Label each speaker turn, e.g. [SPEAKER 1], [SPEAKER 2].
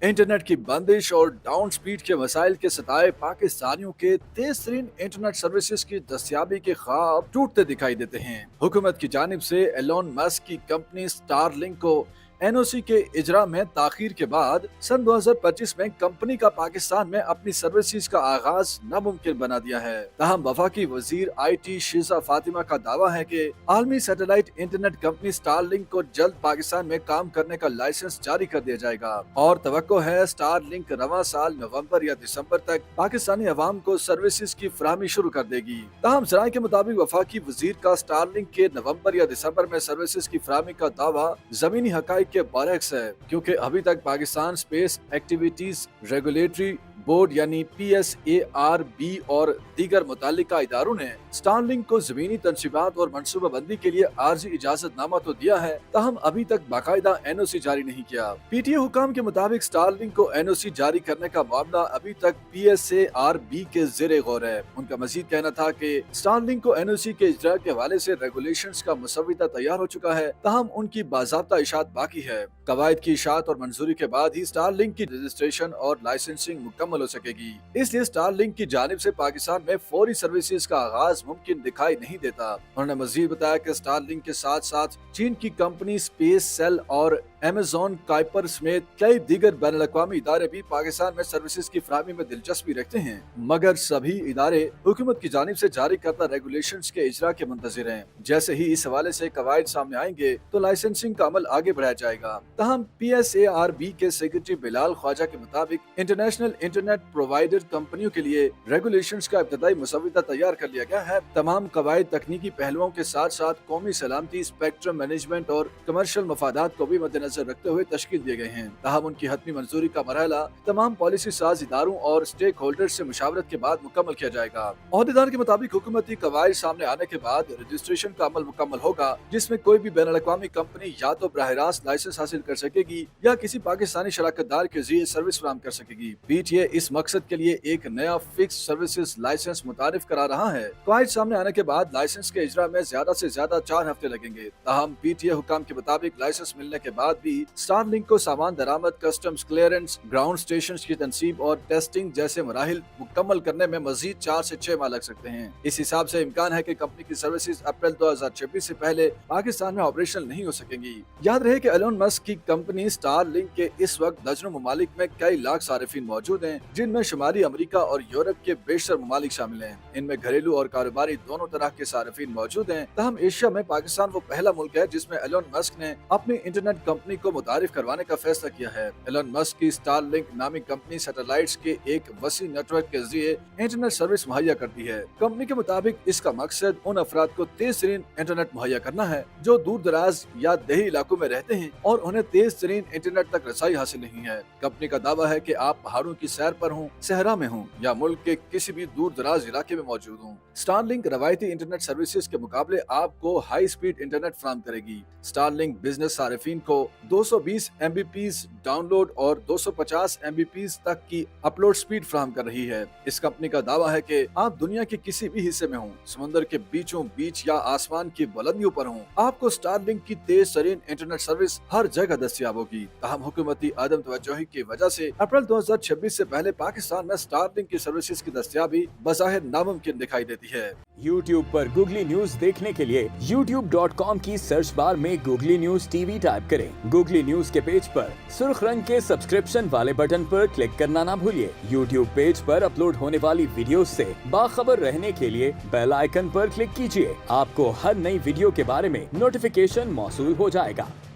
[SPEAKER 1] Internet की बंदिश और डाउन स्पीड के मसाइल के सताए पाकिस्तानियों के तेज तरीन इंटरनेट सर्विसेज की दस्तियाबी के ख्वाब टूटते दिखाई देते हैं। हुकूमत की जानिब से एलोन मस्क की कंपनी स्टारलिंक को एनओसी के इजरा में ताखीर के बाद सन 2025 में कंपनी का पाकिस्तान में अपनी सर्विसेज का आगाज नामुमकिन बना दिया है। ताहम वफाकी वजीर IT शीजा फातिमा का दावा है कि आलमी सैटेलाइट इंटरनेट कंपनी स्टारलिंक को जल्द पाकिस्तान में काम करने का लाइसेंस जारी कर दिया जाएगा और तवक्को है स्टारलिंक रवां साल नवंबर या दिसंबर तक पाकिस्तानी अवाम को सर्विसेज की फराहमी शुरू कर देगी। ताहम सराय के मुताबिक वफाकी वजीर का स्टारलिंक के नवंबर या दिसंबर में सर्विसेज की फराहमी का दावा जमीनी हकाइक के बरक्स है, क्योंकि अभी तक Pakistan space activities regulatory board यानी PSARB और दीगर मुतालिका इदारों ने स्टारलिंक को जमीनी तनसीबात और मनसूबा बंदी के लिए आर्जी इजाजतनामा तो दिया है, ताहम अभी तक बाकायदा NOC जारी नहीं किया। PTA हुकाम के मुताबिक स्टारलिंक को NOC जारी करने का मामला अभी तक PSARB के ज़ेरे गौर है। उनका मजीद कहना था कि स्टारलिंक को NOC के इजरा के हवाले से रेगुलेशंस का मुसविदा तैयार हो चुका है, ताहम उनकी बाज़ाब्ता इशात बाकी है। कवायद की इशात और मंजूरी के बाद ही स्टारलिंक की रजिस्ट्रेशन और लाइसेंसिंग मुकम्मल हो सकेगी। इसलिए स्टारलिंक की जानिब से पाकिस्तान में फौरी सर्विसेज का आगाज मुमकिन दिखाई नहीं देता। उन्होंने मजीद बताया कि स्टारलिंक के साथ साथ चीन की कंपनी स्पेस सेल और अमेज़न काइपर समेत कई दीगर बैनुल-अक़वामी इदारे भी पाकिस्तान में सर्विसेज की फराहमी में दिलचस्पी रखते हैं, मगर सभी इदारे हुकूमत की जानिब से जारी करदा रेगुलेशंस के इजरा के मुंतज़िर हैं। जैसे ही इस हवाले से कवायद सामने आएंगे तो लाइसेंसिंग का अमल आगे बढ़ाया जाएगा। तहम PSARB के सेक्रेटरी बिलाल ख्वाजा के मुताबिक इंटरनेशनल इंटरनेट प्रोवाइडर कंपनियों के लिए रेगुलेशंस का इब्तदाई मुसविदा तैयार कर लिया गया है। तमाम कवायद तकनीकी पहलुओं के साथ साथ कौमी सलामती, स्पेक्ट्रम मैनेजमेंट और कमर्शियल मफादात को भी मद्देनजर रखते हुए तश्कील दिए गए हैं। ताहम उनकी हतमी मंजूरी का मरहला तमाम पॉलिसी साज इदारों और स्टेक होल्डर्स से मुशावरत के बाद मुकम्मल किया जाएगा। अहदेदार के मुताबिक हुकूमती कवायद सामने आने के बाद रजिस्ट्रेशन का अमल मुकम्मल होगा, जिसमें कोई भी बैनुल-अक़वामी कंपनी या तो बराह रास्त लाइसेंस हासिल कर सकेगी या किसी पाकिस्तानी शराकतदार के जरिए सर्विस फराहम कर सकेगी। PTA इस मकसद के लिए एक नया फिक्स सर्विसेज लाइसेंस मुतारिफ करा रहा है। कवायद सामने आने के बाद लाइसेंस के इजरा में ज्यादा से ज्यादा 4 हफ्ते लगेंगे। ताहम PTA हुकाम के मुताबिक लाइसेंस मिलने के बाद भी स्टारलिंक को सामान दरामद, कस्टम्स क्लियरेंस, ग्राउंड स्टेशन की तनसीब और टेस्टिंग जैसे मराहिल मुकम्मल करने में मजीद 4 से 6 माह लग सकते हैं। इस हिसाब से इम्कान है कि कंपनी की सर्विसेज अप्रैल 2026 से पहले पाकिस्तान में ऑपरेशनल नहीं हो सकेंगी। याद रहे कि एलोन मस्क की कंपनी स्टारलिंक के इस वक्त दर्जनों ममालिक में कई लाख सारिफिन मौजूद हैं, जिनमें शुमाली अमेरिका और यूरोप के बेशतर ममालिक शामिल हैं। इनमें घरेलू और कारोबारी दोनों तरह के सारिफिन मौजूद हैं। तहम एशिया में पाकिस्तान वो पहला मुल्क है जिसमें एलोन मस्क ने अपनी इंटरनेट कंपनी को मुतारिफ करवाने का फैसला किया है। एलोन मस्क की स्टारलिंक नामी कंपनी सैटेलाइट्स के एक वसी नेटवर्क के जरिए इंटरनेट सर्विस मुहैया करती है। कंपनी के मुताबिक इसका मकसद उन अफराद को तेज तरीन इंटरनेट मुहैया करना है जो दूर दराज या देही इलाकों में रहते हैं और उन्हें तेज तरीन इंटरनेट तक रसाई हासिल नहीं है। कंपनी का दावा है कि आप पहाड़ों की सैर पर हों, सहरा में हों या मुल्क के किसी भी दूर दराज इलाके में मौजूद हों, स्टारलिंक रवायती इंटरनेट सर्विसेज के मुकाबले आपको हाई स्पीड इंटरनेट फराहम करेगी। स्टारलिंक बिजनेस सारिफिन को 220 MBPs डाउनलोड और 250 MBPs तक की अपलोड स्पीड फराहम कर रही है। इस कंपनी का दावा है कि आप दुनिया के किसी भी हिस्से में हों, समुद्र के बीचों बीच या आसमान की बुलंदियों पर हों, आपको स्टारलिंक की तेज तरीन इंटरनेट सर्विस हर जगह दस्तयाब होगी। ताहम हुकूमती आदम तवज्जोही की वजह से अप्रैल 2026 से पहले पाकिस्तान में स्टारलिंक की सर्विसेज की दस्तयाबी बज़ाहिर नामुमकिन दिखाई देती है।
[SPEAKER 2] YouTube पर गूगली न्यूज देखने के लिए youtube.com की सर्च बार में गूगली न्यूज TV टाइप करें। गूगली न्यूज के पेज पर सुर्ख रंग के सब्सक्रिप्शन वाले बटन पर क्लिक करना ना भूलिए। YouTube पेज पर अपलोड होने वाली वीडियोस से बाखबर रहने के लिए बेल आइकन पर क्लिक कीजिए। आपको हर नई वीडियो के बारे में नोटिफिकेशन मौसूल हो जाएगा।